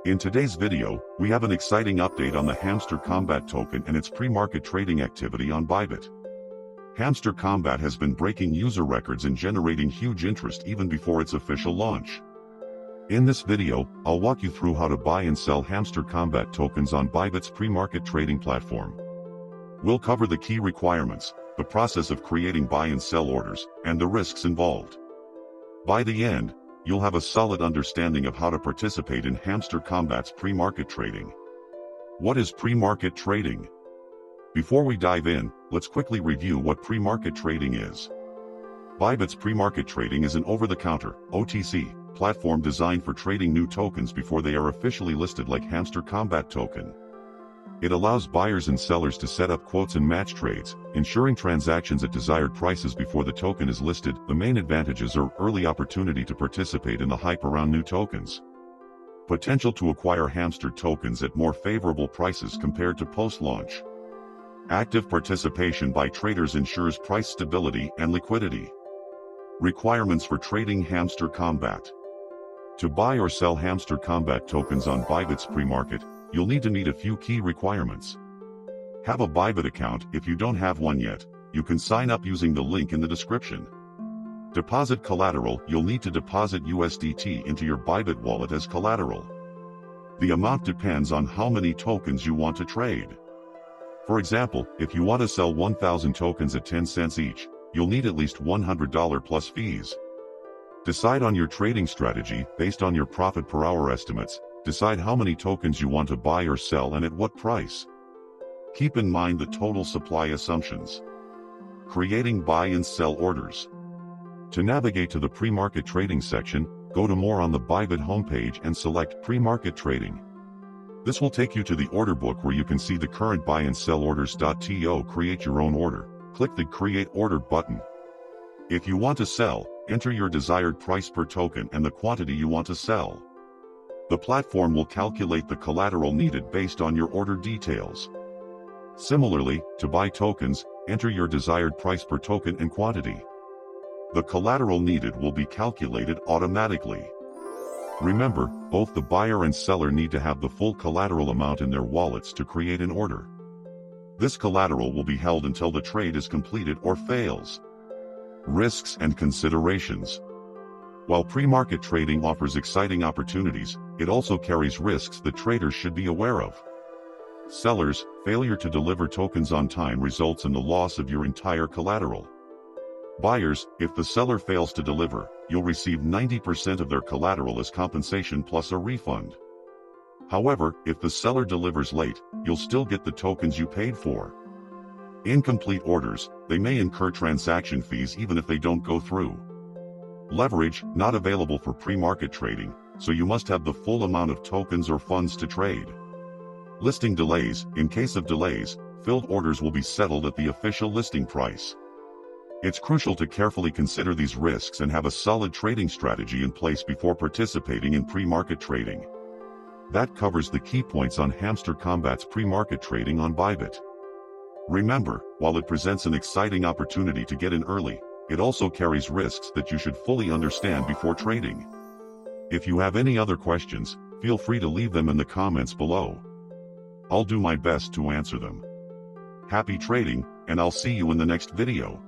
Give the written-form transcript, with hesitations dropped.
In today's video, we have an exciting update on the Hamster Kombat token and its pre-market trading activity on Bybit. Hamster Kombat has been breaking user records and generating huge interest even before its official launch. In this video, I'll walk you through how to buy and sell Hamster Kombat tokens on Bybit's pre-market trading platform. We'll cover the key requirements, the process of creating buy and sell orders, and the risks involved. By the end, you'll have a solid understanding of how to participate in Hamster Kombat's pre-market trading. What is pre-market trading? Before we dive in, let's quickly review what pre-market trading is. Bybit's pre-market trading is an over-the-counter, OTC, platform designed for trading new tokens before they are officially listed like Hamster Kombat token. It allows buyers and sellers to set up quotes and match trades, ensuring transactions at desired prices before the token is listed. The main advantages are early opportunity to participate in the hype around new tokens, potential to acquire Hamster tokens at more favorable prices compared to post-launch. Active participation by traders ensures price stability and liquidity. Requirements for trading Hamster Kombat. To buy or sell Hamster Kombat tokens on Bybit's pre-market, you'll need to meet a few key requirements. Have a Bybit account. If you don't have one yet, you can sign up using the link in the description. Deposit collateral. You'll need to deposit USDT into your Bybit wallet as collateral. The amount depends on how many tokens you want to trade. For example, if you want to sell 1,000 tokens at 10 cents each, you'll need at least $100 plus fees. Decide on your trading strategy based on your profit per hour estimates. Decide how many tokens you want to buy or sell and at what price. Keep in mind the total supply assumptions. Creating buy and sell orders. To navigate to the pre-market trading section, go to More on the Bybit homepage and select Pre-market Trading. This will take you to the order book where you can see the current buy and sell orders. To create your own order, click the Create Order button. If you want to sell, enter your desired price per token and the quantity you want to sell. The platform will calculate the collateral needed based on your order details. Similarly, to buy tokens, enter your desired price per token and quantity. The collateral needed will be calculated automatically. Remember, both the buyer and seller need to have the full collateral amount in their wallets to create an order. This collateral will be held until the trade is completed or fails. Risks and considerations. While pre-market trading offers exciting opportunities, it also carries risks that traders should be aware of. Sellers, failure to deliver tokens on time results in the loss of your entire collateral. Buyers, if the seller fails to deliver, you'll receive 90% of their collateral as compensation plus a refund. However, if the seller delivers late, you'll still get the tokens you paid for. Incomplete orders, they may incur transaction fees even if they don't go through. Leverage, not available for pre-market trading, so you must have the full amount of tokens or funds to trade. Listing delays, in case of delays, filled orders will be settled at the official listing price. It's crucial to carefully consider these risks and have a solid trading strategy in place before participating in pre-market trading. That covers the key points on Hamster Kombat's pre-market trading on Bybit. Remember, while it presents an exciting opportunity to get in early, it also carries risks that you should fully understand before trading. If you have any other questions, feel free to leave them in the comments below. I'll do my best to answer them. Happy trading, and I'll see you in the next video.